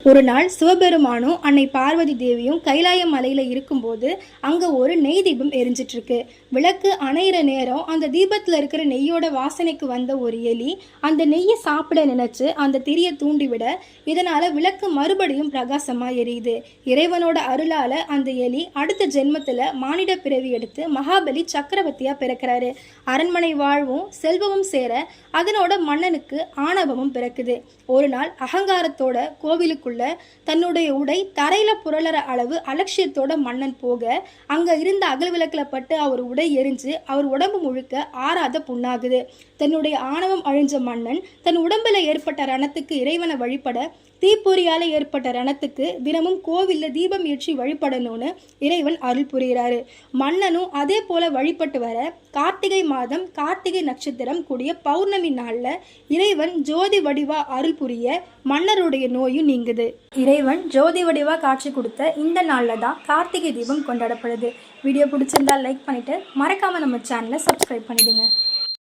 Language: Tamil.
ஒரு நாள் சிவபெருமானும் அன்னை பார்வதி தேவியும் கைலாய மலையில இருக்கும்போது அங்க ஒரு நெய் தீபம் எரிஞ்சிட்டு இருக்கு. விளக்கு அணையிற நேரம் அந்த தீபத்துல இருக்கிற நெய்யோட வாசனைக்கு வந்த ஒரு எலி அந்த நெய்யை சாப்பிட நினைச்சு அந்த திரியை தூண்டிவிட இதனால விளக்கு மறுபடியும் பிரகாசமா எரியுது. இறைவனோட அருளால அந்த எலி அடுத்த ஜென்மத்துல மானிட பிறவி எடுத்து மகாபலி சக்கரவர்த்தியா பிறக்கிறாரு. அரண்மனை வாழ்வும் செல்வமும் சேர அதனோட மன்னனுக்கு ஆணவமும் பிறக்குது. ஒரு நாள் அகங்காரத்தோட கோவிலுக்குள்ள தன்னுடைய உடை தரையில புரளற அளவு அலட்சியத்தோட மன்னன் போக அங்க இருந்த அகல் விளக்குல பட்டு அவர் உடை எரிஞ்சு அவர் உடம்பு முழுக்க ஆறாத புண்ணாகுது. தன்னுடைய ஆணவம் அழிஞ்ச மன்னன் தன் உடம்புல ஏற்பட்ட ரணத்துக்கு இறைவனை வழிபட தீப்பொறியால ஏற்பட்ட ரணத்துக்கு தினமும் கோவில்ல தீபம் ஏற்றி வழிபடணும்னு இறைவன் அருள் புரிகிறாரு. மன்னனும் அதே போல வழிபட்டு வர கார்த்திகை மாதம் கார்த்திகை நட்சத்திரம் கூடிய பௌர்ணமி நாள்ல இறைவன் ஜோதி வடிவா அருள் புரிய மன்னருடைய நோயும் நீங்குது. இறைவன் ஜோதி வடிவா காட்சி கொடுத்த இந்த நாள்ல தான் கார்த்திகை தீபம் கொண்டாடப்படுது. வீடியோ பிடிச்சிருந்தா லைக் பண்ணிட்டு மறக்காம நம்ம சேனலை சப்ஸ்கிரைப் பண்ணிடுங்க.